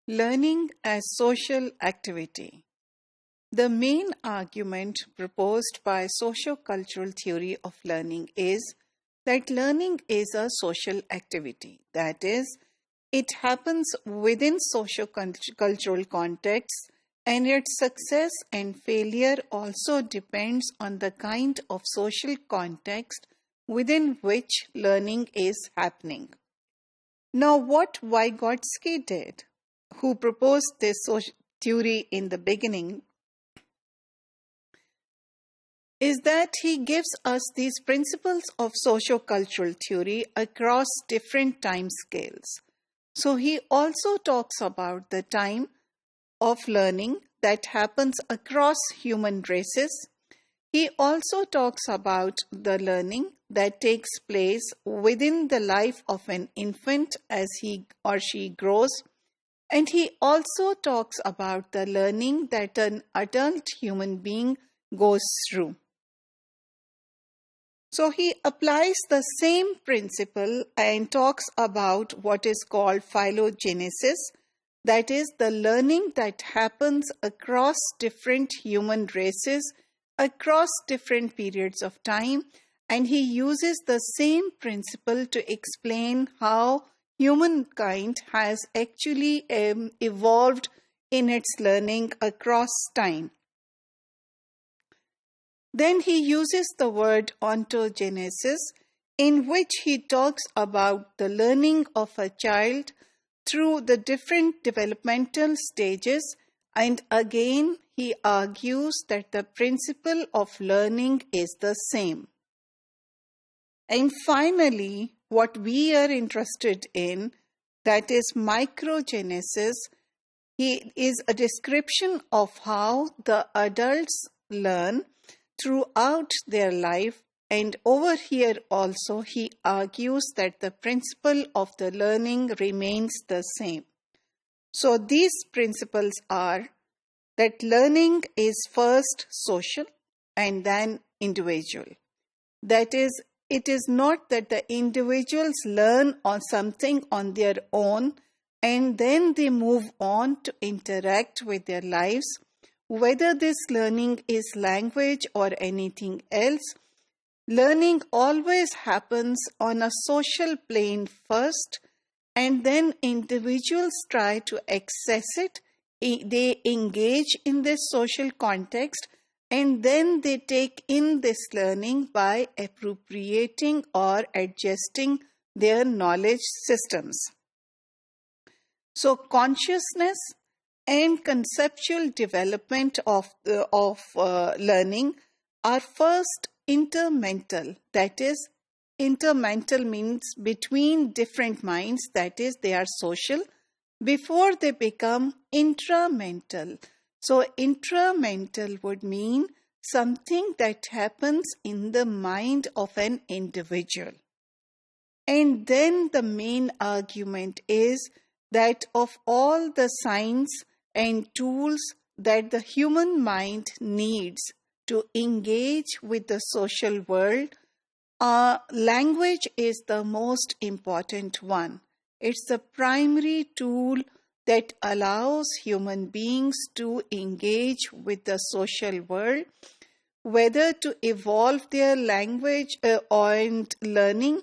Learning as social activity. The main argument proposed by socio-cultural theory of learning is that learning is a social activity. That is, it happens within socio-cultural contexts, and its success and failure also depends on the kind of social context within which learning is happening. Now, what Vygotsky did, who proposed this theory in the beginning, is that he gives us these principles of socio-cultural theory across different time scales. So he also talks about the time of learning that happens across human races. He also talks about the learning that takes place within the life of an infant as he or she grows. And he also talks about the learning that an adult human being goes through. So he applies the same principle and talks about what is called phylogenesis, that is, the learning that happens across different human races, across different periods of time, and he uses the same principle to explain how humankind has actually evolved in its learning across time. Then he uses the word ontogenesis, in which he talks about the learning of a child through the different developmental stages, and again he argues that the principle of learning is the same. And finally, what we are interested in, that is microgenesis, is a description of how the adults learn throughout their life, and over here also he argues that the principle of the learning remains the same. So these principles are that learning is first social and then individual. That is, it is not that the individuals learn on something on their own and then they move on to interact with their lives. Whether this learning is language or anything else, learning always happens on a social plane first, and then individuals try to access it, they engage in this social context, and then they take in this learning by appropriating or adjusting their knowledge systems. So consciousness and conceptual development of learning are first intermental. That is, intermental means between different minds, that is, they are social, before they become intramental. So intramental would mean something that happens in the mind of an individual. And then the main argument is that of all the signs and tools that the human mind needs to engage with the social world, language is the most important one. It's the primary tool that allows human beings to engage with the social world, whether to evolve their language and learning,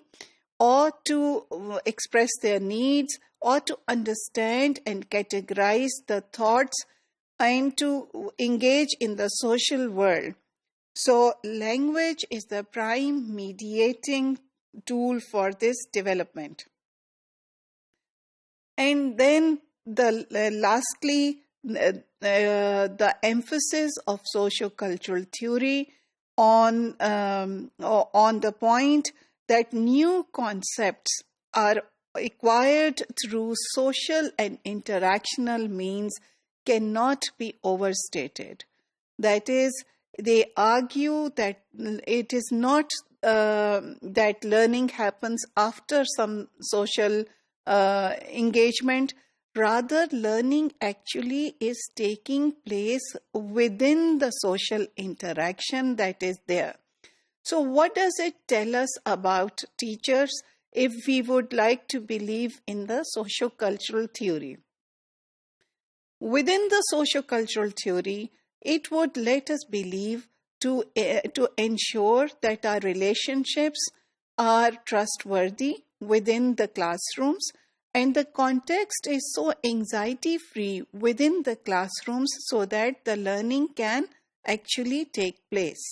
or to express their needs, or to understand and categorize the thoughts, and to engage in the social world. So language is the prime mediating tool for this development. And then lastly, the emphasis of socio-cultural theory on the point that new concepts are acquired through social and interactional means cannot be overstated. That is, they argue that it is not that learning happens after some social engagement. Rather, learning actually is taking place within the social interaction that is there. So what does it tell us about teachers if we would like to believe in the socio-cultural theory? Within the sociocultural theory, it would let us believe to ensure that our relationships are trustworthy within the classrooms and the context is so anxiety-free within the classrooms so that the learning can actually take place.